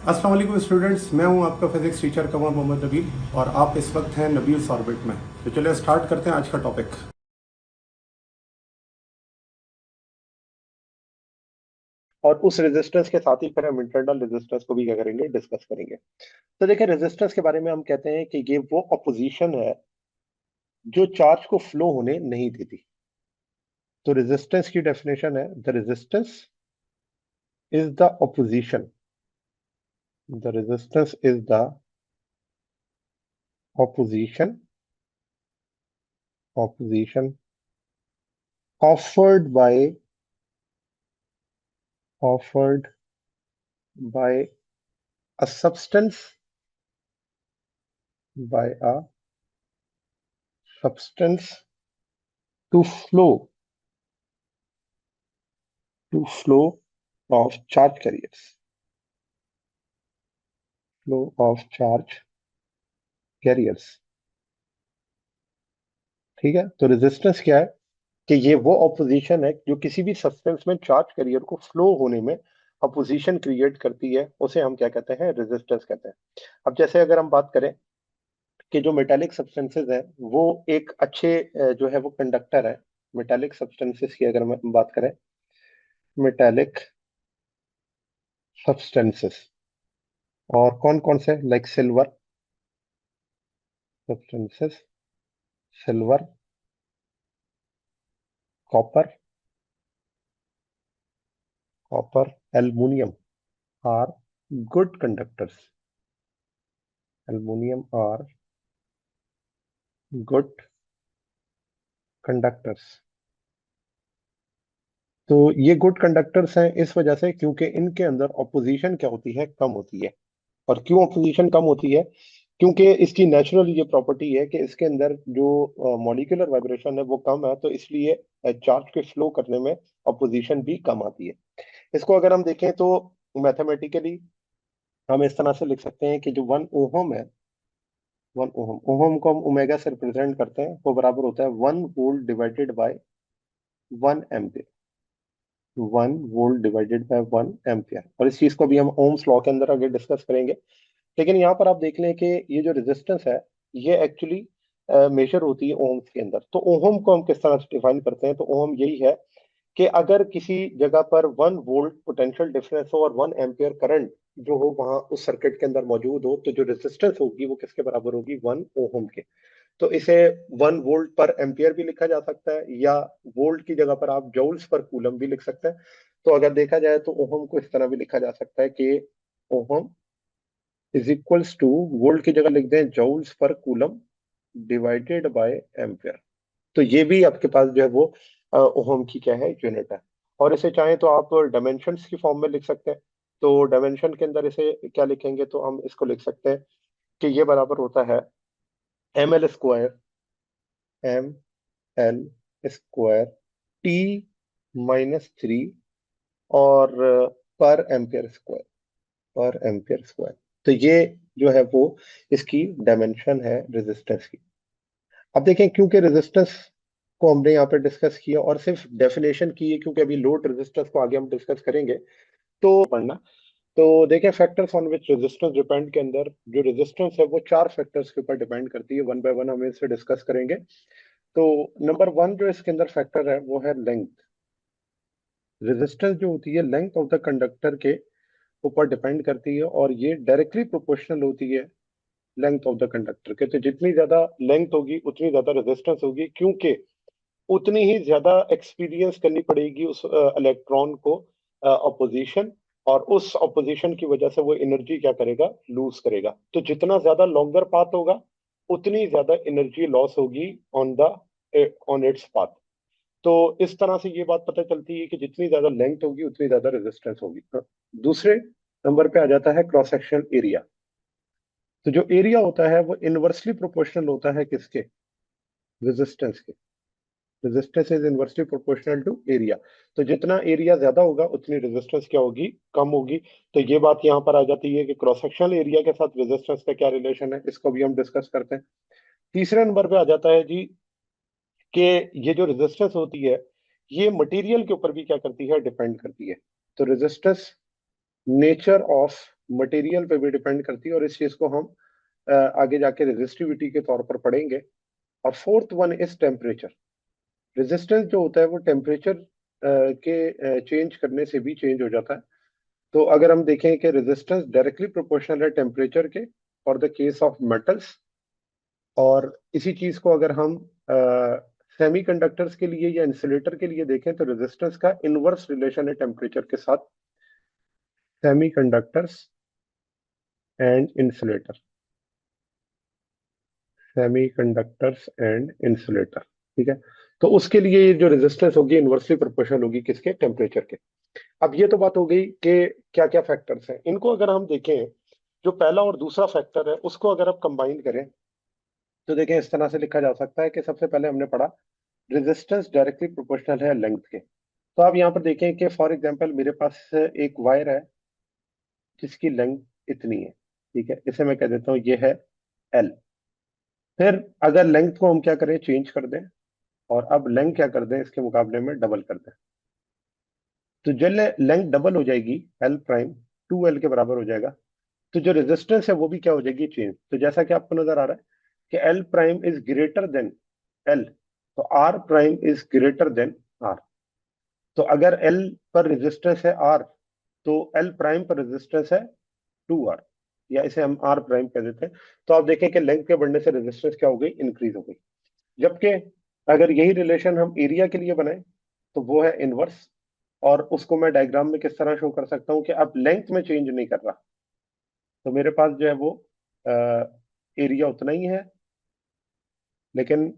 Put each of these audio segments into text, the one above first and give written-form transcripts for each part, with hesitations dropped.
अस्सलाम वालेकुम स्टूडेंट्स, मैं हूं आपका फिजिक्स टीचर कमर मोहम्मद नबील और आप इस वक्त हैं नबील्स ऑर्बिट में। तो चलिए स्टार्ट करते हैं आज का टॉपिक। और उस रेजिस्टेंस के साथ ही फिर हम इंटरनल रेजिस्टेंस को भी क्या करेंगे, डिस्कस करेंगे। तो देखिए, रेजिस्टेंस के बारे में हम कहते हैं कि ये वो अपोजिशन है जो चार्ज को फ्लो होने नहीं देती। तो रेजिस्टेंस की डेफिनेशन है, the resistance is the opposition, the resistance is the opposition, opposition offered by, offered by a substance, by a substance to flow, to flow of charge carriers, flow of charge carriers. ठीक है, तो resistance क्या है कि ये वो opposition है जो किसी भी सब्सटेंस में चार्ज कैरियर को फ्लो होने में अपोजिशन क्रिएट करती है, उसे हम क्या कहते हैं, रेजिस्टेंस कहते हैं। अब जैसे अगर हम बात करें कि जो मेटालिक सब्सटेंसेस हैं वो एक अच्छे जो है वो कंडक्टर है। मेटालिक सब्सटेंसेस की अगर हम बात करें, मेटालिक सब्सटेंसेस, और कौन कौन से, like silver substances, silver, copper, copper, aluminium are good conductors, aluminium are good conductors. तो ये गुड कंडक्टर्स हैं इस वजह से क्योंकि इनके अंदर ऑपोजिशन क्या होती है, कम होती है। और क्यों ऑपोजिशन कम होती है? क्योंकि इसकी नेचुरल ये प्रॉपर्टी है कि इसके अंदर जो मॉलिक्यूलर वाइब्रेशन है वो कम है, तो इसलिए चार्ज के फ्लो करने में ऑपोजिशन भी कम आती है। इसको अगर हम देखें तो मैथमेटिकली हम इस तरह से लिख सकते हैं कि जो 1 ओहम है, 1 ओहम, ओहम को हम ओमेगा से रिप्रेजेंट करते हैं, वो बराबर होता है 1 volt divided by 1 ampere, 1 volt divided by 1 ampere. और इस चीज को भी हम ओम्स लॉ के अंदर आगे डिस्कस करेंगे। लेकिन यहाँ पर आप देख लें कि ये जो रेजिस्टेंस है ये एक्चुअली मेजर होती है ओम्स के अंदर। तो ओहम को हम किस तरह से डिफाइन करते हैं? तो ओहम यही है कि अगर किसी जगह पर 1 वोल्ट पोटेंशियल डिफरेंस हो और 1 एम्पियर करंट जो हो वहां उस सर्किट के अंदर मौजूद हो, तो जो रेजिस्टेंस होगी वो किसके बराबर होगी, 1 ओहम के। तो इसे 1 वोल्ट पर एम्पियर भी लिखा जा सकता है, या वोल्ट की जगह पर आप जूल्स पर कूलम भी लिख सकते हैं। तो अगर देखा जाए तो ओहम को इस तरह भी लिखा जा सकता है कि ohm is equals to, volt की जगह लिख दें joules per coulomb divided by ampere. तो ये भी आपके पास जो है वो ओहम की क्या है, यूनिट है। और इसे चाहें तो आप डायमेंशंस की फॉर्म में लिख सकते हैं। तो डायमेंशन के अंदर इसे क्या लिखेंगे, तो हम इसको लिख सकते हैं कि ये बराबर होता है ml square, ml square T-3, और पर एम्पियर स्क्वायर, पर एम्पियर स्क्वायर। तो ये जो है वो इसकी डायमेंशन है रेजिस्टेंस की। अब देखें, क्योंकि रेजिस्टेंस को हमने यहाँ पे डिस्कस किया और सिर्फ डेफिनेशन की है, क्योंकि अभी लोड रेजिस्टेंस को आगे हम डिस्कस करेंगे तो पढ़ना। तो देखें, factors on which resistance depend के अंदर जो रेजिस्टेंस है वो 4 फैक्टर्स के ऊपर डिपेंड करती है। वन बाय वन हम इसे डिस्कस करेंगे। तो नंबर 1 जो इसके अंदर फैक्टर है वो है लेंथ। रेजिस्टेंस जो होती है लेंथ ऑफ द कंडक्टर के ऊपर डिपेंड करती है, और ये डायरेक्टली प्रोपोर्शनल होती है लेंथ ऑफ द कंडक्टर के। तो जितनी ज्यादा लेंथ होगी उतनी ज्यादा रेजिस्टेंस होगी, क्योंकि उतनी ही ज्यादा एक्सपीरियंस करनी पड़ेगी उस इलेक्ट्रॉन को अपोजिशन, और उस अपोजिशन की वजह से वो एनर्जी क्या करेगा, लूज करेगा। तो जितना ज्यादा लॉन्गर पाथ होगा उतनी ज्यादा एनर्जी लॉस होगी on the on its path. तो इस तरह से ये बात पता चलती है कि जितनी ज्यादा लेंथ होगी उतनी ज्यादा रेजिस्टेंस होगी। दूसरे नंबर पे आ जाता है क्रॉस सेक्शनल एरिया। तो जो एरिया होता है वो इनवर्सली प्रोपोर्शनल होता है किसके, रेजिस्टेंस के। Resistance is inversely proportional to area. तो जितना एरिया ज्यादा होगा उतनी रेजिस्टेंस क्या होगी, कम होगी। तो ये बात यहाँ पर आ जाती है कि क्रॉस सेक्शनल एरिया के साथ रेजिस्टेंस का क्या रिलेशन है, इसको भी हम डिस्कस करते हैं। तीसरे नंबर पे आ जाता है जी कि ये जो रेजिस्टेंस होती है ये मटेरियल के ऊपर भी क्या करती है, डिपेंड करती है। तो रेजिस्टेंस, नेचर ऑफ मटेरियल पे भी डिपेंड करती है, और इस चीज को हम आगे जाके रेजिस्टिविटी के तौर पर पढ़ेंगे। और fourth one is temperature. Resistance जो होता है वो टेम्परेचर के चेंज करने से भी चेंज हो जाता है। तो अगर हम देखें कि रेजिस्टेंस डायरेक्टली प्रोपोर्शनल है टेम्परेचर के for the case of metals, और इसी चीज को अगर हम सेमीकंडक्टर्स के लिए या इंसुलेटर के लिए देखें तो रेजिस्टेंस का इनवर्स रिलेशन है टेम्परेचर के साथ। Semiconductors and insulator, semiconductors and insulator, ठीक है। तो उसके लिए ये जो रेजिस्टेंस होगी इनवर्सली प्रोपोर्शनल होगी किसके, टेम्परेचर के। अब ये तो बात हो गई कि क्या क्या फैक्टर्स हैं। इनको अगर हम देखें, जो पहला और दूसरा फैक्टर है उसको अगर आप कंबाइन करें तो देखें इस तरह से लिखा जा सकता है कि सबसे पहले हमने पढ़ा रेजिस्टेंस डायरेक्टली प्रोपोर्शनल है लेंथ के। तो आप यहाँ पर देखें कि फॉर एग्जांपल मेरे पास एक वायर है जिसकी लेंथ इतनी है, ठीक है, इसे मैं कह देता हूँ ये है एल। फिर अगर लेंथ को हम क्या करें, चेंज कर दें, और अब लेंथ क्या कर दें इसके मुकाबले में डबल कर दें, तो जब लेंथ डबल हो जाएगी एल प्राइम 2L के बराबर हो जाएगा, तो जो रेजिस्टेंस है वो भी क्या हो जाएगी, चेंज। तो जैसा कि आपको नजर आ रहा है कि L prime is greater than L, तो R prime is greater than R. तो अगर एल पर रेजिस्टेंस है आर, तो एल प्राइम पर रेजिस्टेंस है 2R, या इसे हम आर प्राइम कह देते हैं। तो आप देखें कि लेंथ के बढ़ने से रेजिस्टेंस क्या हो गई, इंक्रीज हो गई। जबकि अगर यही रिलेशन हम एरिया के लिए बनाए तो वो है इनवर्स, और उसको मैं डायग्राम में किस तरह शो कर सकता हूँ कि अब लेंथ में चेंज नहीं कर रहा, तो मेरे पास जो है वो एरिया उतना ही है, लेकिन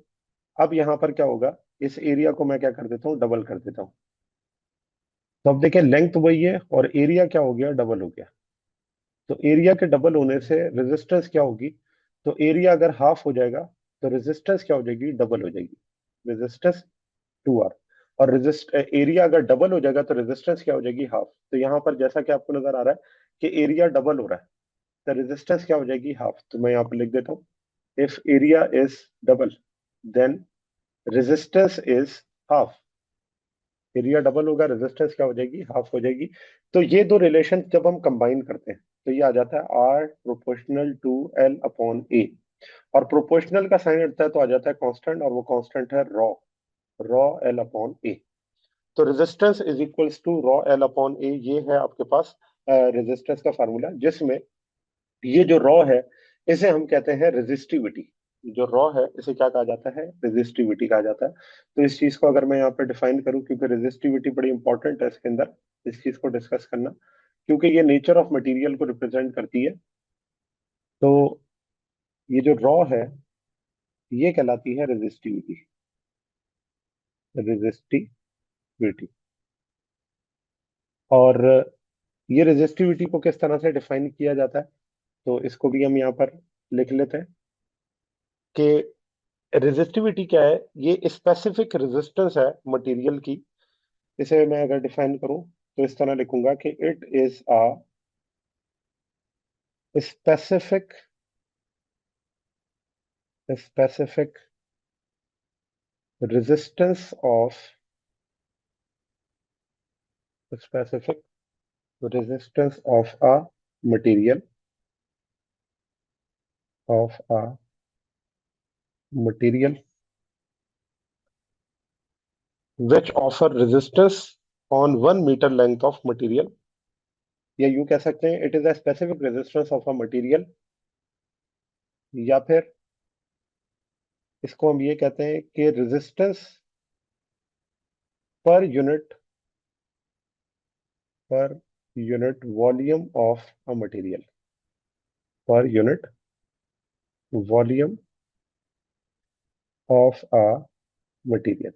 अब यहाँ पर क्या होगा, इस एरिया को मैं क्या कर देता हूँ, डबल कर देता हूँ। तो अब देखें लेंथ वही है और एरिया क्या हो गया, डबल हो गया। तो एरिया के डबल होने से रेजिस्टेंस क्या होगी, तो एरिया अगर हाफ हो जाएगा तो रेजिस्टेंस क्या हो जाएगी, डबल हो जाएगी, रेजिस्टेंस 2R। और रेजिस्ट एरिया अगर डबल हो जाएगा तो रेजिस्टेंस क्या हो जाएगी, हाफ। तो यहाँ पर जैसा कि आपको नजर आ रहा है कि एरिया डबल हो रहा है, तो रेजिस्टेंस क्या हो जाएगी, हाफ। तो मैं यहाँ पर लिख देता हूँ, if area is double then resistance is half. Area double होगा, रेजिस्टेंस क्या हो जाएगी, हाफ हो जाएगी। तो ये दो रिलेशन जब हम कंबाइन करते हैं तो ये आ जाता है R proportional to L upon A. और प्रोपोर्शनल का साइन हटता है तो आ जाता है कांस्टेंट, और वो कांस्टेंट है rho, rho L upon A. तो resistance is equals to rho L upon A, ये है आपके पास रेजिस्टेंस का फार्मूला, जिसमें ये जो रॉ है इसे हम कहते हैं रेजिस्टिविटी। जो रॉ है इसे क्या कहा जाता है, रेजिस्टिविटी कहा जाता है। तो इस चीज को अगर मैं यहाँ पे डिफाइन करूँ, क्योंकि रेजिस्टिविटी बड़ी इंपॉर्टेंट है इसके अंदर, इस चीज को डिस्कस करना, क्योंकि ये नेचर ऑफ मटेरियल को रिप्रेजेंट करती है। तो ये जो रॉ है ये कहलाती है रेजिस्टिविटी, रेजिस्टिविटी। और ये रेजिस्टिविटी को किस तरह से डिफाइन किया जाता है, तो इसको भी हम यहाँ पर लिख लेते हैं कि रेजिस्टिविटी क्या है, ये स्पेसिफिक रेजिस्टेंस है मटेरियल की। इसे मैं अगर डिफाइन करूं तो इस तरह लिखूंगा कि it is a specific specific resistance of specific resistance of a material, of a material which offer resistance on 1 meter length of material। या यूं कह सकते हैं it is a specific resistance of a material, या फिर इसको हम ये कहते हैं कि resistance per unit, per unit volume of a material, per unit volume of a material.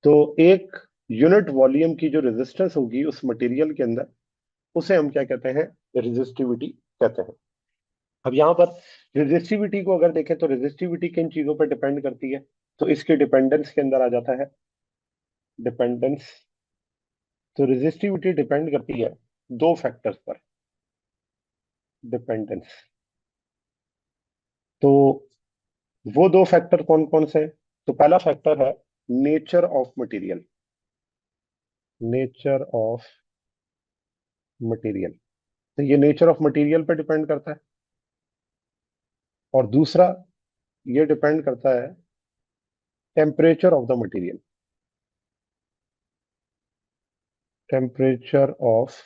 तो एक यूनिट वॉल्यूम की जो रेजिस्टेंस होगी उस मटेरियल के अंदर, उसे हम क्या कहते हैं, रेजिस्टिविटी कहते हैं। अब यहाँ पर रेजिस्टिविटी को अगर देखें तो रेजिस्टिविटी किन चीजों पर डिपेंड करती है, तो इसके डिपेंडेंस के अंदर आ जाता है डिपेंडेंस। तो रेजिस्टिविटी डिपेंड करती है दो फैक्टर्स पर, डिपेंडेंस। तो वो दो फैक्टर कौन कौन से, तो पहला फैक्टर है nature of material, nature of material. तो ये नेचर ऑफ मटेरियल पे डिपेंड करता है, और दूसरा ये डिपेंड करता है temperature of the material, temperature of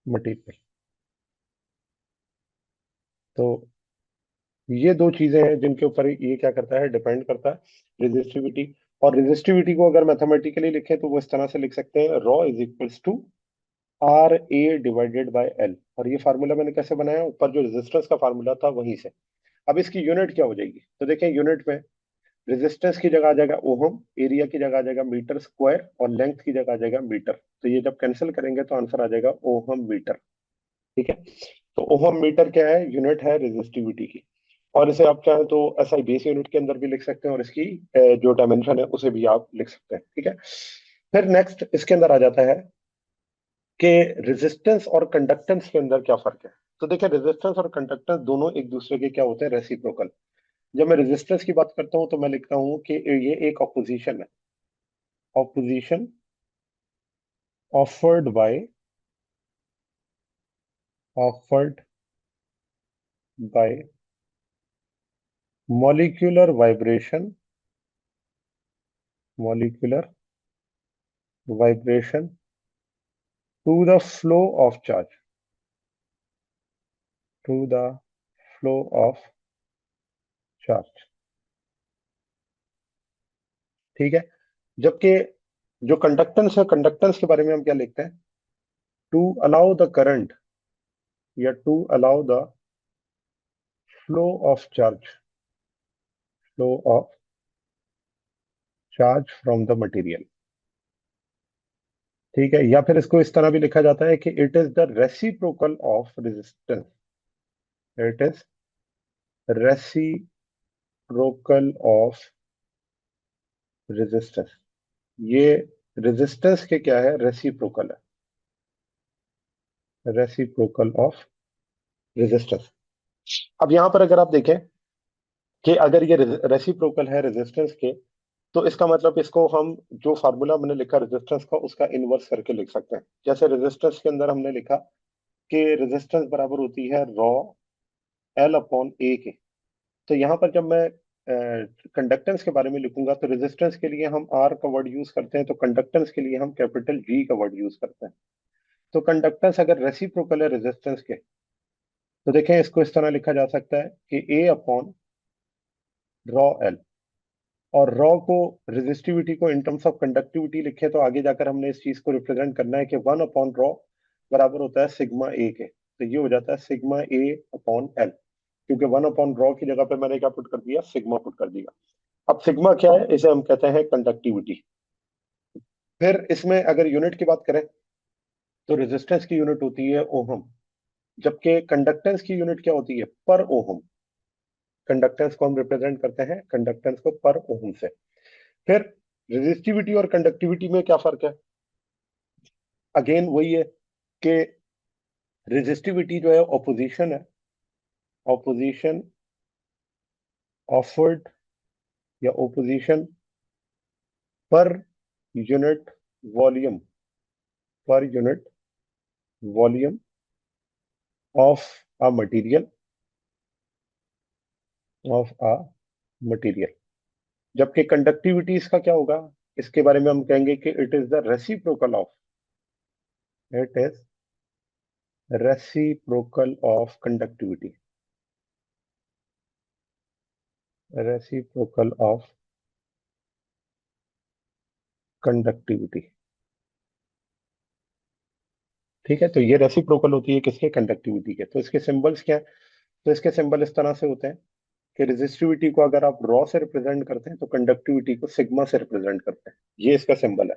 material. तो ये दो चीजें हैं जिनके ऊपर ये क्या करता है, डिपेंड करता है, रेजिस्टिविटी। और रेजिस्टिविटी को अगर मैथमेटिकली लिखें तो वो इस तरह से लिख सकते हैं, rho is equals to r a divided by l. और ये फार्मूला मैंने कैसे बनाया, ऊपर जो रेजिस्टेंस का फार्मूला था वहीं से। अब इसकी यूनिट क्या हो जाएगी, तो देखें यूनिट में रेजिस्टेंस की जगह आ जाएगा ओहम, एरिया की जगह आ जाएगा मीटर स्क्वायर, और लेंथ की जगह आ जाएगा मीटर। तो ये जब कैंसिल करेंगे तो आंसर आ जाएगा ओहम मीटर। ठीक है, तो ओहम मीटर क्या है, यूनिट है रेजिस्टिविटी की। और इसे आप चाहें तो एसआई बेस यूनिट के अंदर भी लिख सकते हैं, और इसकी जो डायमेंशन है उसे भी आप लिख सकते हैं। ठीक है, फिर नेक्स्ट इसके अंदर आ जाता है कि रेजिस्टेंस और कंडक्टेंस के अंदर क्या फर्क है। तो देखिए, रेजिस्टेंस और कंडक्टेंस दोनों एक दूसरे के क्या होते हैं, रेसिप्रोकल। जब मैं रेजिस्टेंस की बात करता हूं तो मैं लिखता हूं कि ये एक ऑपोजिशन है, opposition offered by, offered by molecular vibration, molecular vibration to the flow of charge, to the flow of charge. ठीक है, जबकि जो कंडक्टेंस है, कंडक्टेंस के बारे में हम क्या लिखते हैं, टू अलाउ द करंट, या to allow the flow of charge, flow of charge from the material. ठीक है, या फिर इसको इस तरह भी लिखा जाता है कि it is the reciprocal of resistance, it is reciprocal of resistance. ये रेजिस्टेंस के क्या है, रेसिप्रोकल है, रेसिप्रोकल ऑफ रेजिस्टेंस। अब यहां पर अगर आप देखें कि अगर ये रेसिप्रोकल है रेजिस्टेंस के, तो इसका मतलब इसको हम जो फार्मूला हमने लिखा रेजिस्टेंस का, उसका इनवर्स करके लिख सकते हैं। जैसे रेजिस्टेंस के अंदर हमने लिखा कि रेजिस्टेंस बराबर होती है रॉ एल अपॉन ए के। तो यहाँ पर जब मैं कंडक्टेंस के बारे में लिखूंगा तो रेजिस्टेंस के लिए हम आर का वर्ड यूज करते हैं, तो कंडक्टेंस के लिए हम कैपिटल जी का वर्ड यूज करते हैं। तो कंडक्टेंस अगर रेसिप्रोकल है रेजिस्टेंस के, तो देखें इसको इस तरह लिखा जा सकता है कि ए अपॉन रॉ एल। और रॉ को, रेजिस्टिविटी को इन टर्म्स ऑफ कंडक्टिविटी लिखे तो आगे जाकर हमने इस चीज को रिप्रेजेंट करना है कि वन अपॉन रॉ बराबर होता है सिग्मा ए के। तो ये हो जाता है सिग्मा ए अपॉन एल, क्योंकि वन अपॉन रॉ की जगह पे मैंने क्या पुट कर दिया, सिग्मा पुट कर दिया। अब सिग्मा क्या है, इसे हम कहते हैं कंडक्टिविटी। फिर इसमें अगर यूनिट की बात करें तो रेजिस्टेंस की यूनिट होती है ओहम, जबकि कंडक्टेंस की यूनिट क्या होती है, पर ओहम। कंडक्टेंस को हम रिप्रेजेंट करते हैं, कंडक्टेंस को पर ओहम से। फिर रेजिस्टिविटी और कंडक्टिविटी में क्या फर्क है, अगेन वही है कि रेजिस्टिविटी जो है ऑपोजिशन है, ऑपोजिशन ऑफर्ड, या opposition per unit volume, per unit volume of a material, of a material. जबकि कंडक्टिविटी इसका क्या होगा, इसके बारे में हम कहेंगे कि it is the reciprocal of, it is reciprocal of conductivity, reciprocal of conductivity. ठीक है, तो ये रेसिप्रोकल होती है किसके, कंडक्टिविटी के। तो इसके सिंबल्स क्या है, तो इसके सिंबल इस तरह से होते हैं कि रेजिस्टिविटी को अगर आप रॉ से रिप्रेजेंट करते हैं तो कंडक्टिविटी को सिग्मा से रिप्रेजेंट करते हैं, ये इसका सिंबल है।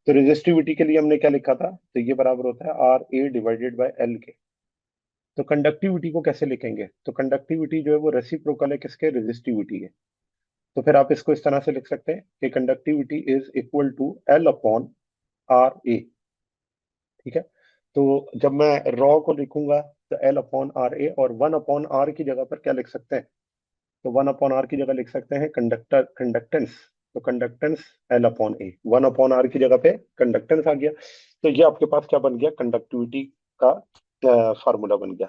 तो रेजिस्टिविटी के लिए हमने क्या लिखा था, तो ये बराबर होता है r a divided by l के। तो कंडक्टिविटी को कैसे लिखेंगे, तो कंडक्टिविटी जो है वो रेसिप्रोकल है किसके, रेजिस्टिविटी है। तो फिर आप इसको इस तरह से लिख सकते हैं कि conductivity is equal to L upon R A. ठीक है, तो जब मैं रॉ को लिखूंगा तो एल अपॉन आर ए, और वन अपॉन आर की जगह पर क्या लिख सकते हैं, तो वन अपॉन आर की जगह लिख सकते हैं कंडक्टर, कंडक्टेंस। तो कंडक्टेंस L अपॉन ए, 1/r की जगह पे कंडक्टेंस आ गया। तो ये आपके पास क्या बन गया, कंडक्टिविटी का फार्मूला बन गया।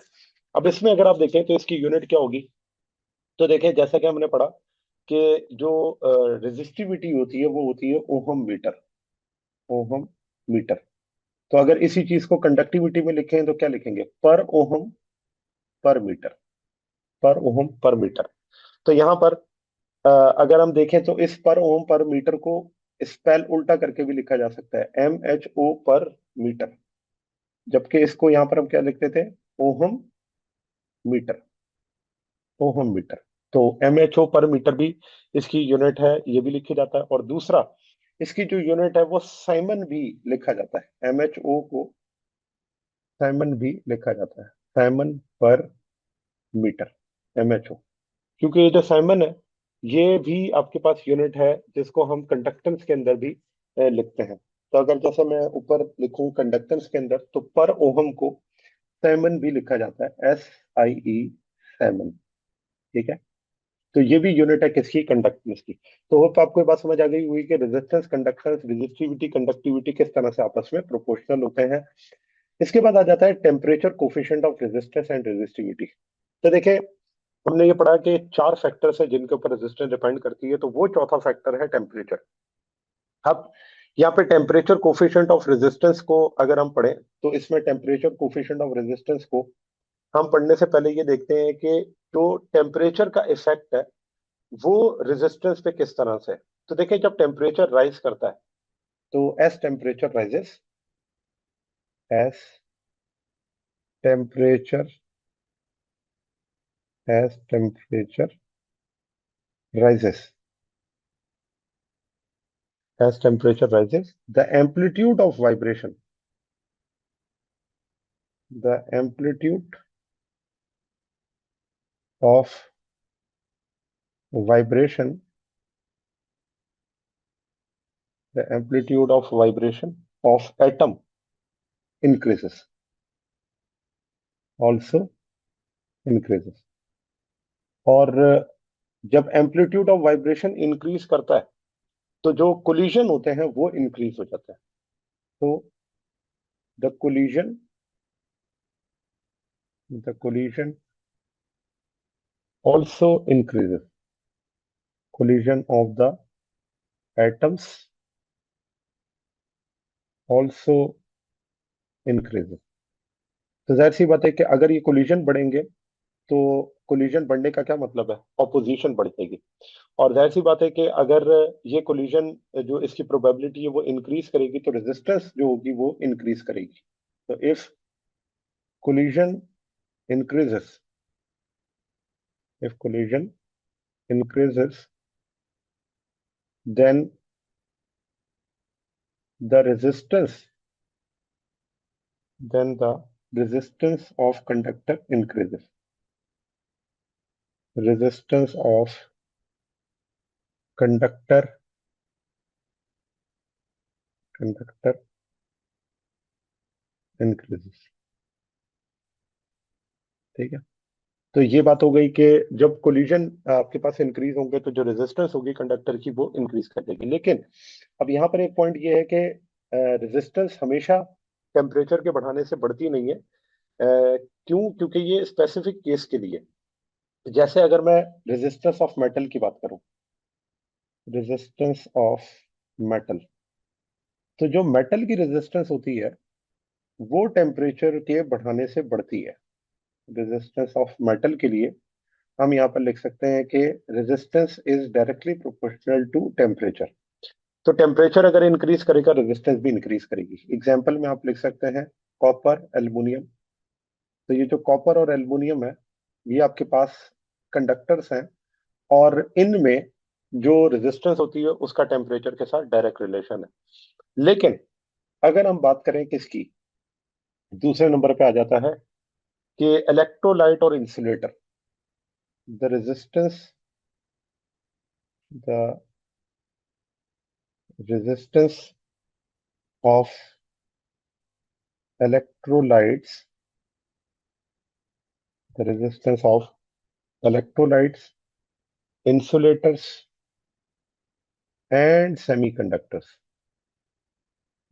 अब इसमें अगर आप देखें तो इसकी यूनिट क्या होगी, तो देखें जैसा कि हमने पढ़ा कि जो रेजिस्टिविटी होती है वो होती है ओहम मीटर, ओहम मीटर। तो अगर इसी चीज को कंडक्टिविटी में लिखें तो क्या लिखेंगे, पर ओहम पर मीटर, पर ओहम पर मीटर। तो यहाँ पर अगर हम देखें तो इस पर ओम पर मीटर को स्पेल उल्टा करके भी लिखा जा सकता है, MHO पर मीटर, जबकि इसको यहाँ पर हम क्या लिखते थे, ओहम मीटर, ओहम मीटर। तो MHO पर मीटर भी इसकी यूनिट है, ये भी लिखा जाता है। और दूसरा, इसकी जो यूनिट है वो साइमन भी लिखा जाता है, MHO को साइमन भी लिखा जाता है, साइमन पर मीटर, MHO। क्योंकि ये जो साइमन है ये भी आपके पास यूनिट है जिसको हम कंडक्टेंस के अंदर भी लिखते हैं। तो अगर जैसे मैं ऊपर लिखूं कंडक्टेंस के अंदर, तो पर ओहम को साइमन भी लिखा जाता है, SIE, साइमन। ठीक है, तो ये भी यूनिट है किसकी, कंडक्टेंस की। तो होप आपको ये बात समझ आ गई हुई कि रेजिस्टेंस, कंडक्टेंस, रेजिस्टिविटी, कंडक्टिविटी किस तरह से आपस में प्रोपोर्शनल होते हैं। इसके बाद आ जाता है temperature coefficient of resistance and resistivity. तो देखिए, हमने ये पढ़ा कि 4 फैक्टर्स है जिनके ऊपर रेजिस्टेंस डिपेंड करती है, तो वो चौथा फैक्टर है टेम्परेचर। अब यहाँ पे टेम्परेचर कोफिशिएंट ऑफ रेजिस्टेंस को अगर हम पढ़ें, तो इसमें टेम्परेचर कोफिशिएंट ऑफ रेजिस्टेंस को हम पढ़ने से पहले ये देखते हैं कि जो टेम्परेचर का इफेक्ट है वो रेजिस्टेंस पे किस तरह से है। तो देखिए, जब टेम्परेचर राइज करता है, तो as temperature rises, as temperature, as temperature rises, as temperature rises, the amplitude of vibration, the amplitude of vibration, the amplitude of vibration of atom increases, also increases। और जब एम्पलीट्यूड ऑफ वाइब्रेशन इंक्रीज करता है तो जो collision होते हैं वो increase हो जाता है। तो the collision, the collision also increases, collision of the atoms also increases। तो जाहिर सी बात है कि अगर ये कोलिजन बढ़ेंगे तो कोलिजन बढ़ने का क्या मतलब है, ऑपोजिशन बढ़ जाएगी। और जाहिर सी बात है कि अगर ये कोलिजन जो इसकी प्रोबेबिलिटी है वो इंक्रीज करेगी तो रेजिस्टेंस जो होगी वो इंक्रीज करेगी। तो if collision increases, if collision increases, then the resistance, then the resistance of conductor increases, resistance of conductor, conductor increases। ठीक है, तो ये बात हो गई कि जब कोलिजन आपके पास इंक्रीज होंगे तो जो रेजिस्टेंस होगी कंडक्टर की वो इंक्रीज कर देगी। लेकिन अब यहाँ पर एक पॉइंट ये है कि रेजिस्टेंस हमेशा टेम्परेचर के बढ़ाने से बढ़ती नहीं है। क्यों, क्योंकि ये स्पेसिफिक केस के लिए। जैसे अगर मैं रेजिस्टेंस ऑफ मेटल की बात करूं, रेजिस्टेंस ऑफ मेटल, तो जो मेटल की रेजिस्टेंस होती है वो टेम्परेचर के बढ़ाने से बढ़ती है। रेजिस्टेंस ऑफ मेटल के लिए हम यहाँ पर लिख सकते हैं कि resistance is directly proportional to temperature. तो टेम्परेचर अगर इंक्रीज करेगा रेजिस्टेंस भी इंक्रीज करेगी। एग्जाम्पल में आप लिख सकते हैं कॉपर, एल्युमिनियम। तो ये जो कॉपर और एल्युमिनियम है ये आपके पास कंडक्टर्स हैं, और इनमें जो रेजिस्टेंस होती है उसका टेम्परेचर के साथ डायरेक्ट रिलेशन है। लेकिन अगर हम बात करें किसकी, दूसरे नंबर पे आ जाता है कि इलेक्ट्रोलाइट और insulator, the resistance, the resistance of electrolytes, the resistance of electrolytes, insulators and semiconductors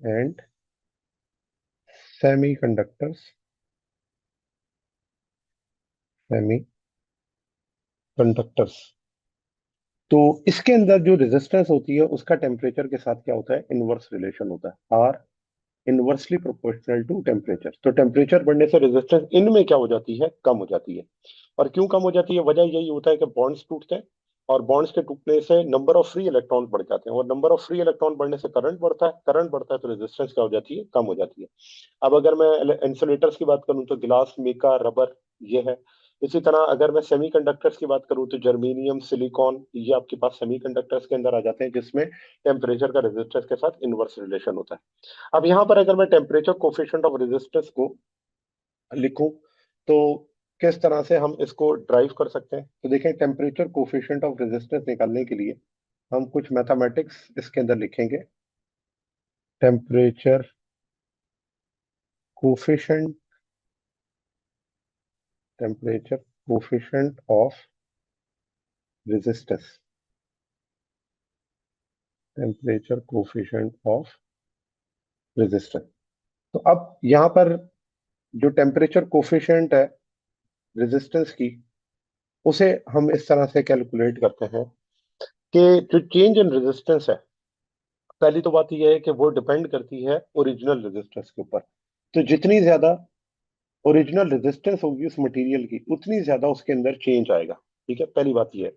and semiconductors semiconductors। तो इसके अंदर जो रेजिस्टेंस होती है उसका टेम्परेचर के साथ क्या होता है, इनवर्स रिलेशन होता है, r inversely proportional to temperature. तो टेम्परेचर बढ़ने से रेजिस्टेंस इनमें क्या हो जाती है, कम हो जाती है। और क्यों कम हो जाती है, वजह यही होता है कि बॉन्ड्स टूटते हैं, और बॉन्ड्स के टूटने से नंबर ऑफ फ्री इलेक्ट्रॉन बढ़ जाते हैं, और नंबर ऑफ फ्री इलेक्ट्रॉन बढ़ने से करंट बढ़ता है, करंट बढ़ता है तो रेजिस्टेंस क्या हो जाती है, कम हो जाती है। अब अगर मैं इंसुलेटर्स की बात करूं तो गिलास, मिका, रबर, ये है। इसी तरह अगर मैं सेमीकंडक्टर्स की बात करूं तो जर्मेनियम, सिलिकॉन, ये आपके पास सेमीकंडक्टर्स के अंदर आ जाते हैं, जिसमें टेम्परेचर का रेजिस्टेंस के साथ इनवर्स रिलेशन होता है। अब यहाँ पर अगर मैं टेम्परेचर कोफिशिएंट ऑफ रेजिस्टेंस को लिखूं तो किस तरह से हम इसको ड्राइव कर सकते हैं, तो देखें, टेम्परेचर कोफिशिएंट ऑफ रेजिस्टेंस निकालने के लिए हम कुछ मैथमेटिक्स इसके अंदर लिखेंगे। Temperature coefficient temperature coefficient of resistance temperature coefficient of resistance. तो अब यहाँ पर जो टेम्परेचर कोफिशिएंट है रेजिस्टेंस की, उसे हम इस तरह से कैलकुलेट करते हैं कि जो चेंज इन रेजिस्टेंस है, पहली तो बात यह है कि वो डिपेंड करती है ओरिजिनल रेजिस्टेंस के ऊपर। तो जितनी ज्यादा ओरिजिनल रेजिस्टेंस होगी उस मटेरियल की, उतनी ज्यादा उसके अंदर चेंज आएगा। ठीक है, पहली बात यह है।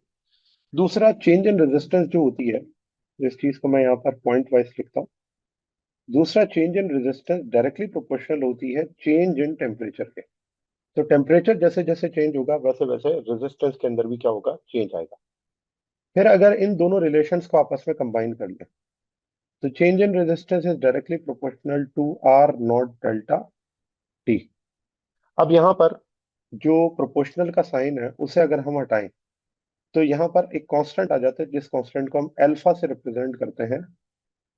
दूसरा, चेंज इन रेजिस्टेंस जो होती है, इस चीज को मैं यहाँ पर पॉइंट वाइज लिखता हूँ। दूसरा, change in resistance directly proportional होती है चेंज इन टेम्परेचर के। तो टेम्परेचर जैसे जैसे चेंज होगा वैसे वैसे रेजिस्टेंस के अंदर भी क्या होगा, चेंज आएगा। फिर अगर इन दोनों रिलेशंस को आपस में कंबाइन कर लें तो change in resistance is directly proportional to R naught delta T. अब यहाँ पर जो प्रोपोर्शनल का साइन है उसे अगर हम हटाएं तो यहाँ पर एक कांस्टेंट आ जाता है, जिस कांस्टेंट को हम अल्फा से रिप्रेजेंट करते हैं,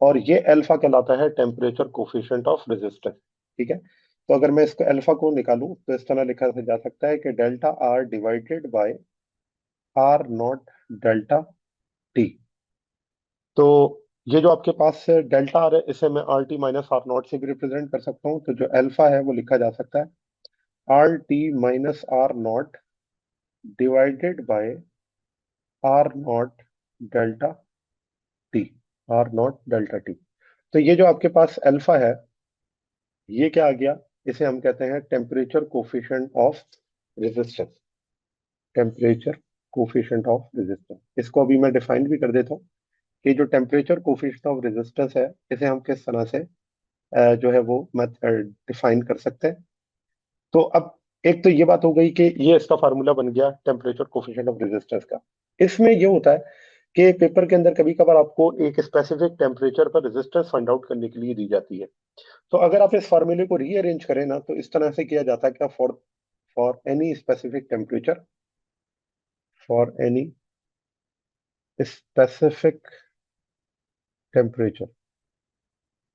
और ये अल्फा कहलाता है टेम्परेचर कोफिशिएंट ऑफ रेजिस्टेंस। ठीक है, तो अगर मैं इसको अल्फा को निकालूं तो इस तरह लिखा जा सकता है कि delta R divided by R naught delta T. तो ये जो आपके पास डेल्टा आर है, इसे मैं R T minus R naught से भी रिप्रेजेंट कर सकता हूँ। तो जो अल्फा है वो लिखा जा सकता है R T minus R naught divided by R naught delta T R naught delta T. तो ये जो आपके पास अल्फा है, ये क्या आ गया, इसे हम कहते हैं temperature coefficient of resistance temperature coefficient of resistance. इसको अभी मैं डिफाइन भी कर देता हूँ कि जो टेम्परेचर कोफिशिएंट ऑफ रेजिस्टेंस है, इसे हम किस तरह से जो है वो डिफाइन कर सकते हैं। तो अब एक तो ये बात हो गई कि ये इसका फार्मूला बन गया टेम्परेचर कोफिशिएंट ऑफ रेजिस्टेंस का। इसमें ये होता है कि पेपर के अंदर कभी कभार आपको एक स्पेसिफिक टेम्परेचर पर रेजिस्टेंस फाइंड आउट करने के लिए दी जाती है। तो अगर आप इस फार्मूले को रीअरेंज करें ना तो इस तरह से किया जाता है कि for any specific temperature for any specific temperature.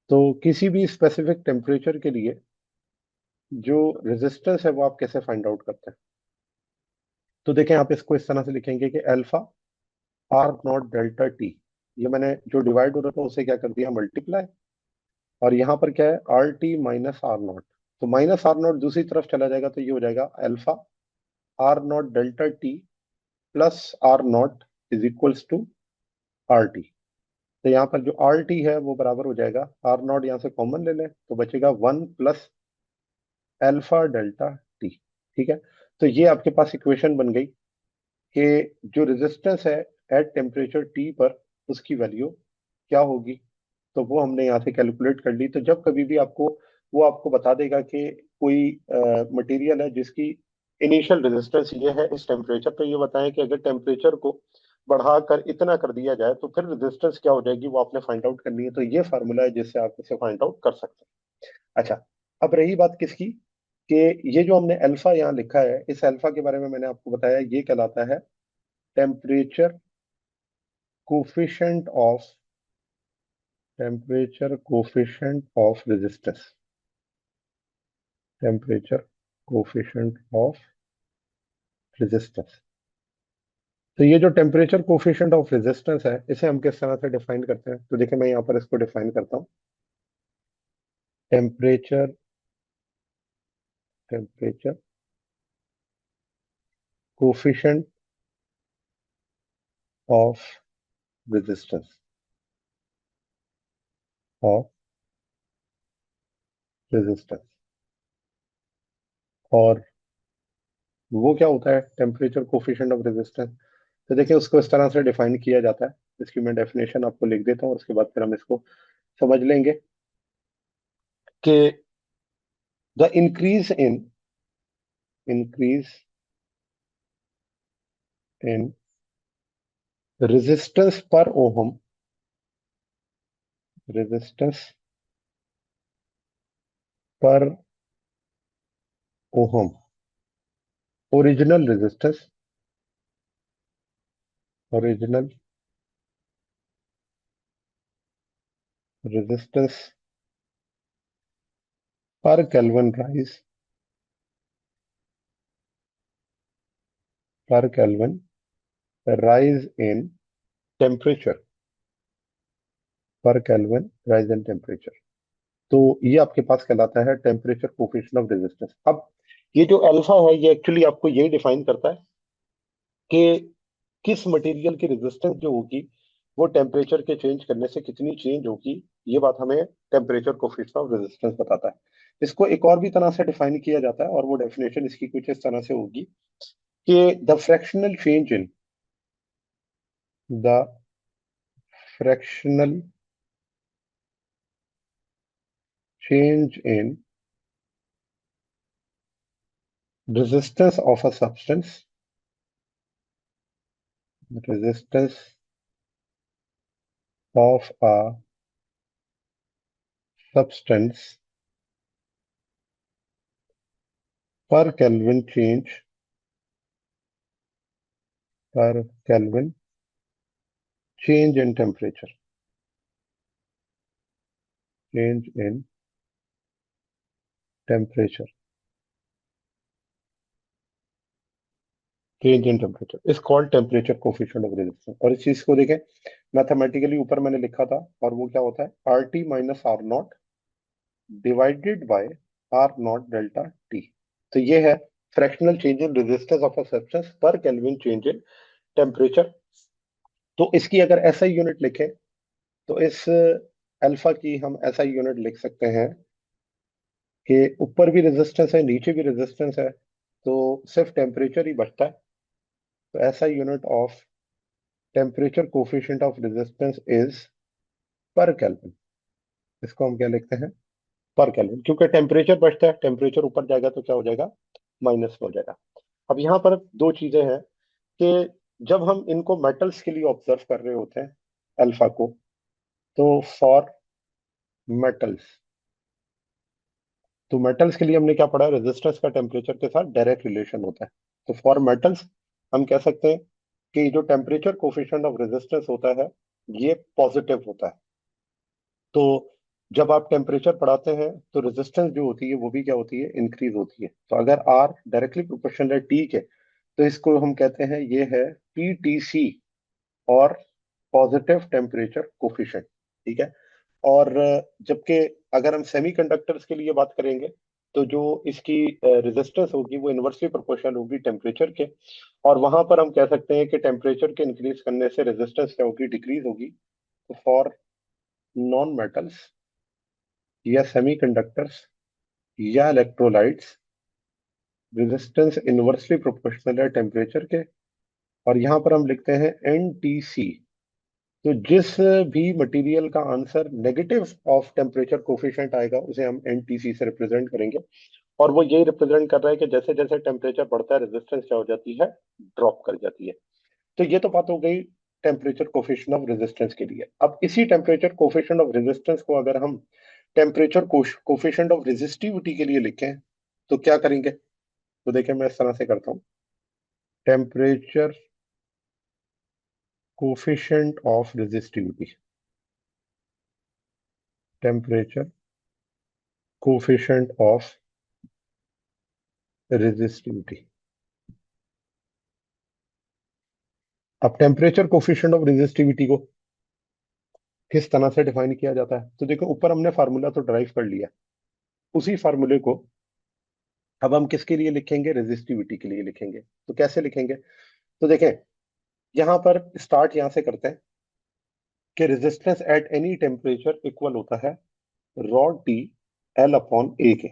तो किसी भी स्पेसिफिक टेम्परेचर के लिए जो रेजिस्टेंस है वो आप कैसे फाइंड आउट करते हैं। तो देखें, आप इसको इस तरह से लिखेंगे कि alpha R naught delta T, ये मैंने जो डिवाइड हो रहा था उसे क्या कर दिया, मल्टीप्लाई, और यहाँ पर क्या है, R T minus R naught. तो माइनस आर नॉट दूसरी तरफ चला जाएगा तो ये हो जाएगा alpha R naught delta T plus R naught is equals to R T. तो यहाँ पर जो आर टी है वो बराबर हो जाएगा, आर नॉट यहाँ से कॉमन ले लें तो बचेगा 1 प्लस अल्फा डेल्टा टी। ठीक है, तो ये आपके पास इक्वेशन बन गई कि जो रेजिस्टेंस है एट टेम्परेचर टी पर, उसकी वैल्यू क्या होगी। तो वो हमने यहाँ से कैलकुलेट कर ली। तो जब कभी भी आपको वो आपको बता देगा कि कोई मटेरियल है जिसकी इनिशियल रेजिस्टेंस ये है इस टेम्परेचर पे, ये बताएं कि अगर टेम्परेचर को बढ़ाकर इतना कर दिया जाए तो फिर रेजिस्टेंस क्या हो जाएगी, वो आपने फाइंड आउट करनी है। तो ये फार्मूला है जिससे आप इसे फाइंड आउट कर सकते हैं। अच्छा, अब रही बात किसकी, कि ये जो हमने अल्फा यहाँ लिखा है, इस अल्फा के बारे में मैंने आपको बताया, ये कहलाता है temperature coefficient of temperature coefficient of resistance temperature coefficient of resistance. तो ये जो टेम्परेचर कोफिशिएंट ऑफ रेजिस्टेंस है, इसे हम किस तरह से डिफाइन करते हैं? तो देखिए मैं यहाँ पर इसको डिफाइन करता हूँ। Temperature temperature coefficient of resistance of resistance. और वो क्या होता है टेम्परेचर कोफिशिएंट ऑफ रेजिस्टेंस? तो देखिए उसको इस तरह से डिफाइन किया जाता है। इसकी मैं डेफिनेशन आपको लिख देता हूँ, उसके बाद फिर हम इसको समझ लेंगे कि द इंक्रीज इन रेजिस्टेंस पर ओहम रेजिस्टेंस पर ohm original resistance original resistance पर केल्विन राइज इन टेम्परेचर पर केल्विन राइज इन टेम्परेचर। तो ये आपके पास कहलाता है टेम्परेचर कोफिशिएंट ऑफ रेजिस्टेंस। अब ये जो अल्फा है ये एक्चुअली आपको यही डिफाइन करता है कि किस मटेरियल की रेजिस्टेंस जो होगी वो टेम्परेचर के चेंज करने से कितनी चेंज होगी। ये बात हमें टेम्परेचर कोफिशिएंट ऑफ रेजिस्टेंस बताता है। इसको एक और भी तरह से डिफाइन किया जाता है और वो डेफिनेशन इसकी कुछ इस तरह से होगी कि the fractional change in resistance of a resistance of a substance per Kelvin change in temperature change in temperature change in temperature is called temperature coefficient of resistance। और इस चीज को देखें मैथमेटिकली ऊपर मैंने लिखा था, और वो क्या होता है R T minus R naught divided by R naught delta T. तो ये है fractional change in resistance of a substance per kelvin change in temperature. तो इसकी अगर ऐसा यूनिट लिखें तो इस अल्फा की हम ऐसा यूनिट लिख सकते हैं कि ऊपर भी रेजिस्टेंस है नीचे भी रेजिस्टेंस है, तो सिर्फ टेम्परेचर ही बचता है। तो ऐसा unit of temperature coefficient of resistance is पर केल्विन। इसको हम क्या लिखते हैं? पर केल्विन, क्योंकि टेम्परेचर बचता है, टेम्परेचर ऊपर जाएगा तो क्या हो जाएगा? माइनस में हो जाएगा। अब यहाँ पर दो चीजें हैं कि जब हम इनको मेटल्स के लिए ऑब्जर्व कर रहे होते हैं अल्फा को, तो फॉर मेटल्स, तो मेटल्स के लिए हमने क्या पढ़ा? रेजिस्टेंस का टेम्परेचर के साथ डायरेक्ट रिलेशन होता है। तो फॉर मेटल्स हम कह सकते हैं कि जो टेम्परेचर कोफिशिएंट ऑफ रेजिस्टेंस होता है ये पॉजिटिव होता है। तो जब आप टेम्परेचर बढ़ाते हैं तो रेजिस्टेंस जो होती है वो भी क्या होती है? इंक्रीज होती है। तो अगर आर डायरेक्टली प्रोपोर्शनल है टी के, तो इसको हम कहते हैं ये है पीटीसी, और पॉजिटिव टेम्परेचर कोफिशिएंट। ठीक है। और जबकि अगर हम सेमीकंडक्टर्स के लिए बात करेंगे तो जो इसकी रेजिस्टेंस होगी वो इनवर्सली प्रोपोर्शनल होगी टेम्परेचर के, और वहां पर हम कह सकते हैं कि टेम्परेचर के इंक्रीज करने से रेजिस्टेंस क्या होगी? डिक्रीज होगी। तो फॉर नॉन मेटल्स या सेमीकंडक्टर्स या इलेक्ट्रोलाइट्स रेजिस्टेंस इनवर्सली प्रोपोर्शनल है टेम्परेचर के, और यहाँ पर हम लिखते हैं एनटीसी। तो जिस भी मटेरियल का answer negative of temperature coefficient आएगा उसे हम एनटीसी से रिप्रेजेंट करेंगे। और वो यही रिप्रेजेंट कर रहा है कि जैसे जैसे टेम्परेचर बढ़ता है रेजिस्टेंस क्या हो जाती है? ड्रॉप कर जाती है। तो ये तो बात हो गई टेम्परेचर कोफिशिएंट ऑफ रेजिस्टेंस के लिए। अब इसी टेम्परेचर कोफिशिएंट ऑफ रेजिस्टेंस को अगर हम टेम्परेचर कोफिशिएंट ऑफ रेजिस्टिविटी के लिए लिखें तो क्या करेंगे? तो देखिए मैं इस तरह से करता हूँ। Temperature coefficient of resistivity temperature coefficient of resistivity अब टेम्परेचर कोफिशिएंट ऑफ रेजिस्टिविटी को किस तरह से डिफाइन किया जाता है, तो देखो ऊपर हमने फार्मूला तो ड्राइव कर लिया, उसी फार्मूले को अब हम किसके लिए लिखेंगे, रेजिस्टिविटी के लिए लिखेंगे। तो कैसे लिखेंगे, तो देखें यहां पर स्टार्ट यहां से करते हैं कि resistance at any temperature equal होता है रॉ टी एल अपॉन ए के,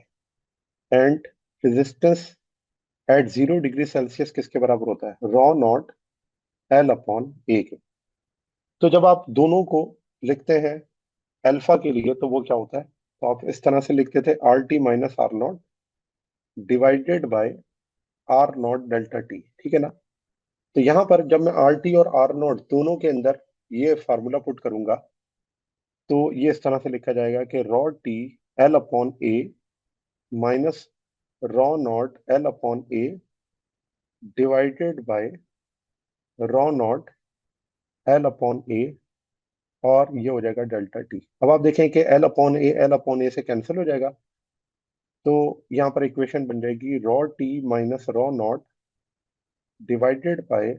and resistance at 0 degree Celsius किसके बराबर होता है, रॉ नॉट एल अपॉन ए के। तो जब आप दोनों को लिखते हैं अल्फा के लिए तो वो क्या होता है, तो आप इस तरह से लिखते थे R T minus R naught divided by R naught delta T, ठीक है ना। तो यहां पर जब मैं आर टी और आर नॉट दोनों के अंदर ये फार्मूला पुट करूंगा तो ये इस तरह से लिखा जाएगा कि rho T L upon A minus rho naught L upon A divided by rho naught L upon A, और ये हो जाएगा डेल्टा टी। अब आप देखें कि एल अपॉन ए से कैंसिल हो जाएगा, तो यहाँ पर इक्वेशन बन जाएगी raw T minus rho naught divided by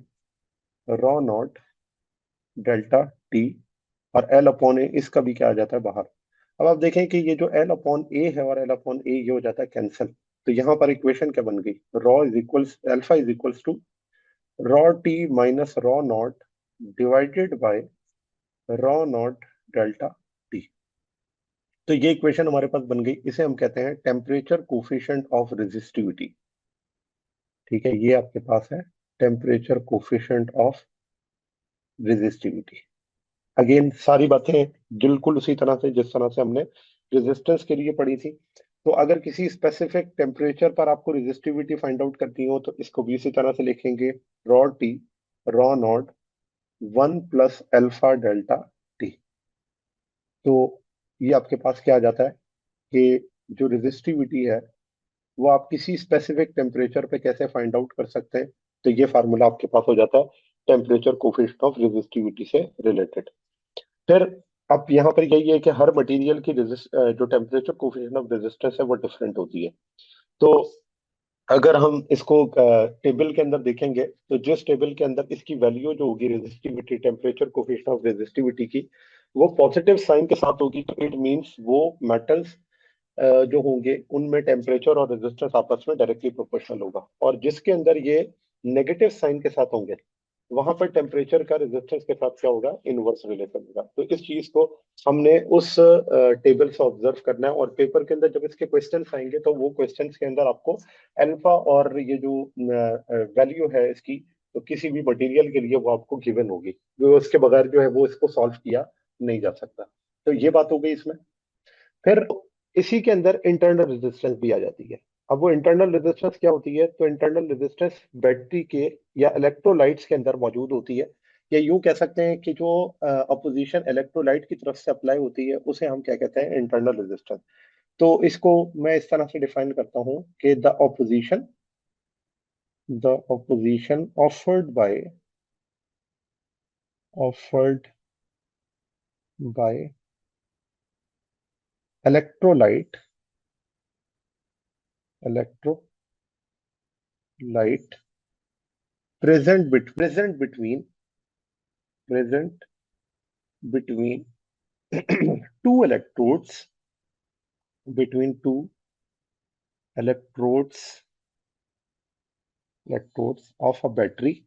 rho naught delta T, और एल अपॉन ए इसका भी क्या आ जाता है बाहर। अब आप देखें कि ये जो एल अपॉन ए है और एल अपॉन ए ये हो जाता है कैंसिल, तो यहाँ पर इक्वेशन क्या बन गई, rho is equals alpha is equals to rho T minus rho naught divided by rho naught delta T. तो ये इक्वेशन हमारे पास बन गई, इसे हम कहते हैं टेम्परेचर कोफिशिएंट ऑफ रेजिस्टिविटी। ठीक है, ये आपके पास है temperature coefficient of resistivity. Again सारी बातें बिल्कुल उसी तरह से जिस तरह से हमने रेजिस्टेंस के लिए पढ़ी थी। तो अगर किसी स्पेसिफिक टेम्परेचर पर आपको रेजिस्टिविटी फाइंड आउट करती हो तो इसको भी इसी तरह से लिखेंगे raw T raw not 1 + alpha delta T. तो ये आपके पास क्या आ जाता है कि जो रेजिस्टिविटी है वो आप किसी स्पेसिफिक टेम्परेचर पे कैसे फाइंड आउट कर सकते हैं, तो ये फार्मूला आपके पास हो जाता है टेम्परेचर कोफिशिएंट ऑफ रेजिस्टिविटी से रिलेटेड। फिर अब यहाँ पर यही है कि हर मटेरियल की जो टेम्परेचर कोफिशिएंट ऑफ रेजिस्टेंस है वो डिफरेंट होती है। तो अगर हम इसको टेबल के अंदर देखेंगे तो जिस टेबल के अंदर इसकी वैल्यू जो होगी resistivity temperature coefficient of resistivity की वो पॉजिटिव साइन के साथ होगी, तो इट मींस वो मेटल्स जो होंगे उनमें टेम्परेचर और रेजिस्टेंस आपस में डायरेक्टली प्रोपोर्शनल होगा, और जिसके अंदर ये नेगेटिव साइन के साथ होंगे वहां पर टेम्परेचर का रेजिस्टेंस के साथ क्या होगा, इनवर्स रिलेशन होगा। तो इस चीज को हमने उस टेबल से ऑब्जर्व करना है, और पेपर के अंदर जब इसके क्वेश्चंस आएंगे तो वो क्वेश्चंस के अंदर आपको अल्फा और ये जो वैल्यू है इसकी, तो किसी भी मटेरियल के लिए वो आपको गिवन होगी, जो उसके बगैर जो है वो इसको सॉल्व किया नहीं जा सकता। तो ये बात हो गई इसमें। फिर इसी के अंदर इंटरनल रेजिस्टेंस भी आ जाती है। अब वो इंटरनल रेजिस्टेंस क्या होती है, तो इंटरनल रेजिस्टेंस बैटरी के या इलेक्ट्रोलाइट्स के अंदर मौजूद होती है, या यूं कह सकते हैं कि जो अपोजिशन इलेक्ट्रोलाइट की तरफ से अप्लाई होती है उसे हम क्या कहते हैं, इंटरनल रेजिस्टेंस। तो इसको मैं इस तरह से डिफाइन करता हूं कि the opposition offered bye electrolyte electrolyte present between two electrodes between two electrodes electrodes of a battery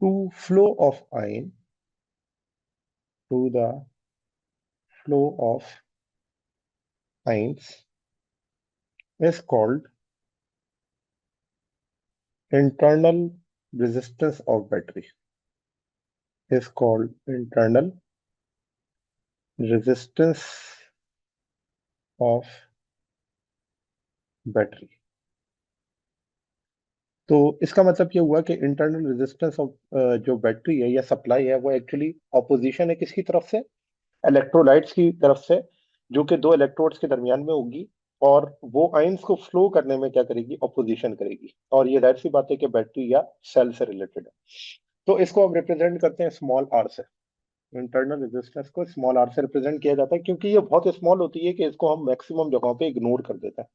to flow of ion to the flow of ions is called internal resistance of battery is called internal resistance of battery। तो इसका मतलब ये हुआ कि internal resistance of जो battery है या supply है वो एक्चुअली ऑपोजिशन है किसकी तरफ से, इलेक्ट्रोलाइट्स की तरफ से, जो कि दो इलेक्ट्रोड्स के दरमियान में होगी, और वो आयंस को फ्लो करने में क्या करेगी, ऑपोजिशन करेगी। और ये जाहिर सी बात है कि बैटरी या सेल से रिलेटेड है। तो इसको हम रिप्रेजेंट करते हैं स्मॉल आर से। इंटरनल रेजिस्टेंस को स्मॉल आर से रिप्रेजेंट किया जाता है क्योंकि ये बहुत स्मॉल होती है कि इसको हम मैक्सिमम जगहों पे इग्नोर कर देते हैं।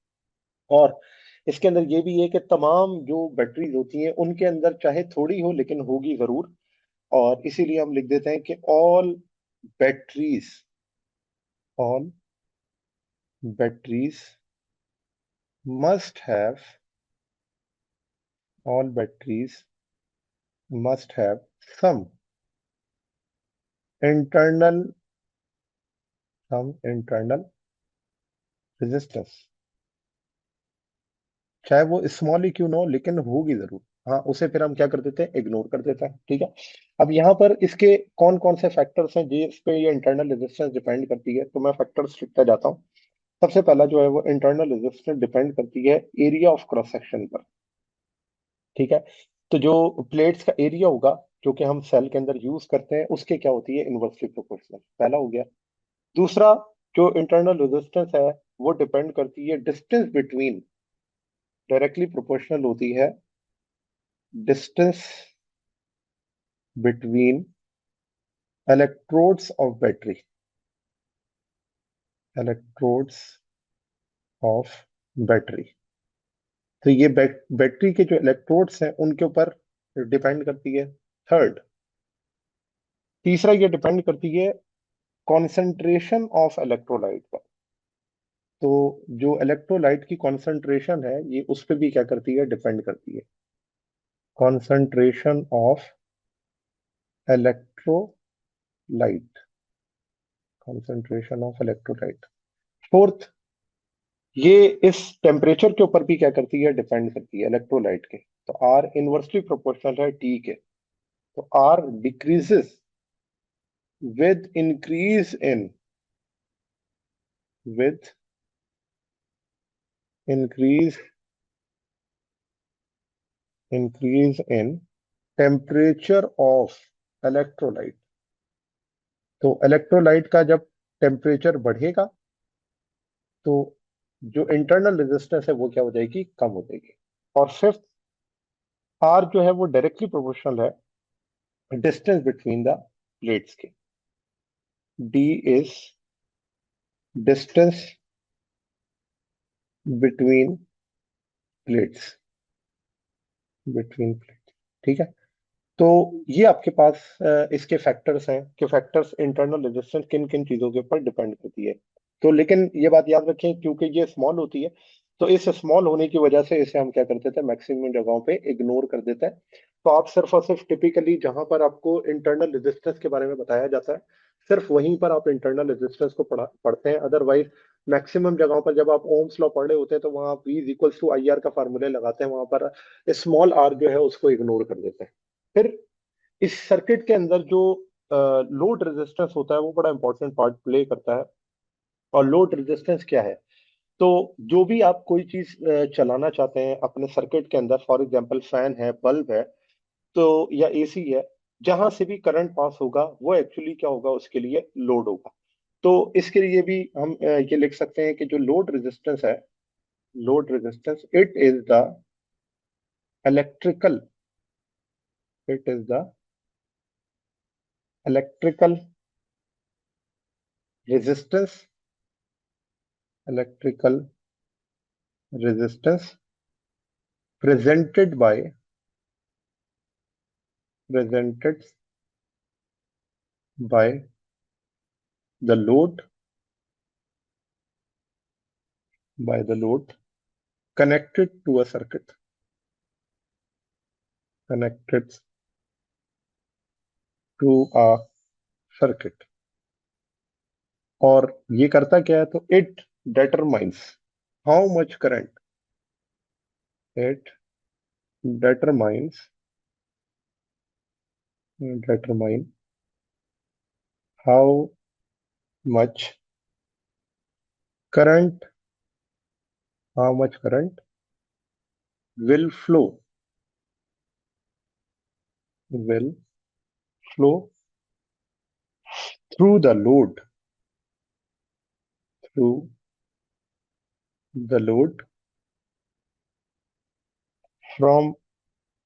और इसके अंदर ये भी है कि तमाम जो बैटरीज होती हैं उनके अंदर चाहे थोड़ी हो लेकिन होगी जरूर, और इसीलिए हम लिख देते हैं कि batteries all batteries must have all batteries must have some internal internal resistance, चाहे वो स्मॉल ही क्यों ना हो लेकिन होगी जरूर। हाँ, उसे फिर हम क्या कर देते हैं, इग्नोर कर देते हैं। ठीक है, अब यहाँ पर इसके कौन कौन से फैक्टर्स हैं जिस पे ये इंटरनल रेजिस्टेंस डिपेंड करती है, तो मैं फैक्टर्स लिखता जाता हूँ। सबसे पहला जो है वो इंटरनल रेजिस्टेंस डिपेंड करती है एरिया ऑफ क्रॉस सेक्शन पर। ठीक है, तो जो प्लेट्स का एरिया होगा जो कि हम सेल के अंदर यूज करते हैं उसके क्या होती है, इनवर्सली प्रोपोर्शनल, पहला हो गया। दूसरा, जो इंटरनल रेजिस्टेंस है वो डिपेंड करती है डिस्टेंस बिटवीन, डायरेक्टली प्रोपोर्शनल होती है distance between electrodes of battery, electrodes of battery. तो ये बैटरी के जो इलेक्ट्रोड्स हैं उनके ऊपर डिपेंड करती है। थर्ड, तीसरा ये डिपेंड करती है कॉन्सेंट्रेशन ऑफ इलेक्ट्रोलाइट पर। तो जो इलेक्ट्रोलाइट की कॉन्सेंट्रेशन है ये उस पर भी क्या करती है, डिपेंड करती है। Concentration of electrolyte, concentration of electrolyte. Fourth, ये इस टेम्परेचर के ऊपर भी क्या करती है, डिपेंड करती है इलेक्ट्रोलाइट के। तो आर इनवर्सली प्रोपोर्शनल है टी के, तो R decreases with increase in, with increase increase in temperature of electrolyte. तो इलेक्ट्रोलाइट का जब टेम्परेचर बढ़ेगा तो जो इंटरनल रेजिस्टेंस है वो क्या हो जाएगी, कम हो जाएगी। और फिफ्थ, आर जो है वो डायरेक्टली प्रोपोर्शनल है डिस्टेंस बिटवीन द प्लेट्स के। D is distance between plates, between plates. ठीक है, तो ये आपके पास इसके फैक्टर्स हैं कि फैक्टर्स इंटरनल रेजिस्टेंस किन किन चीजों के ऊपर डिपेंड करती है। तो लेकिन ये बात याद रखें क्योंकि ये स्मॉल होती है, तो इस स्मॉल होने की वजह से इसे हम क्या करते थे, मैक्सिमम जगहों पे इग्नोर कर देते हैं। तो आप सिर्फ और सिर्फ टिपिकली जहां पर आपको इंटरनल रेजिस्टेंस के बारे में बताया जाता है सिर्फ वहीं पर आप इंटरनल रेजिस्टेंस को पढ़ते हैं। अदरवाइज मैक्सिमम जगहों पर जब आप ओम्स लॉ पढ़ रहे होते हैं तो वहां आप V is equals to I R का फार्मूले लगाते हैं, वहां पर स्मॉल आर जो है उसको इग्नोर कर देते हैं। फिर इस सर्किट के अंदर जो लोड रेजिस्टेंस होता है वो बड़ा इंपॉर्टेंट पार्ट प्ले करता है। और लोड रेजिस्टेंस क्या है, तो जो भी आप कोई चीज चलाना चाहते हैं अपने सर्किट के अंदर, फॉर एग्जांपल फैन है, बल्ब है, तो या एसी है, जहां से भी करंट पास होगा वो एक्चुअली क्या होगा, उसके लिए लोड होगा। तो इसके लिए भी हम ये लिख सकते हैं कि जो लोड रेजिस्टेंस है, load resistance it is the electrical, it is the electrical resistance, electrical resistance presented by, presented by the load, by the load connected to a circuit, connected to a circuit। और ये करता क्या है, तो it determines how much current, it determines, determine how much current, how much current will flow, will flow through the load, through the load from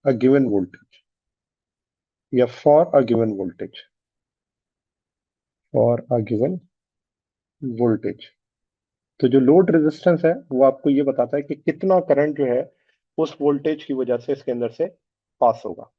a given voltage या for a given voltage, for a given voltage। तो जो load resistance है वो आपको ये बताता है कि कितना करंट जो है उस वोल्टेज की वजह से इसके अंदर से पास होगा।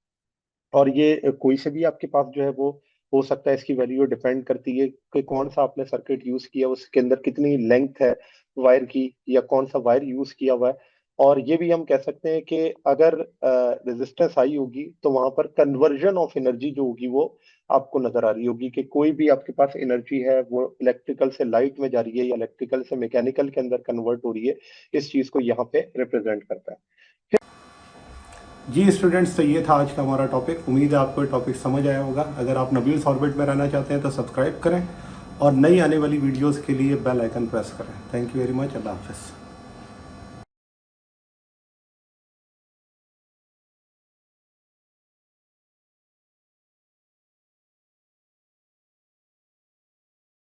और ये कोई से भी आपके पास जो है वो हो सकता है। इसकी वैल्यू डिपेंड करती है कि कौन सा आपने सर्किट यूज किया, उसके अंदर कितनी लेंथ है वायर की, या कौन सा वायर यूज किया हुआ है। और ये भी हम कह सकते हैं कि अगर रेजिस्टेंस हाई होगी तो वहां पर कन्वर्जन ऑफ एनर्जी जो होगी वो आपको नजर आ रही होगी कि कोई भी आपके पास एनर्जी है वो इलेक्ट्रिकल से लाइट में जा रही है या इलेक्ट्रिकल से मैकेनिकल के अंदर कन्वर्ट हो रही है। इस चीज को यहाँ पे रिप्रेजेंट करता है। जी स्टूडेंट्स, तो ये था आज का हमारा टॉपिक। उम्मीद है आपको ये टॉपिक समझ आया होगा। अगर आप नबील्स ऑर्बिट में रहना चाहते हैं तो सब्सक्राइब करें और नई आने वाली वीडियोस के लिए बेल आइकन प्रेस करें। Thank you very much. अल्लाह हाफिज़।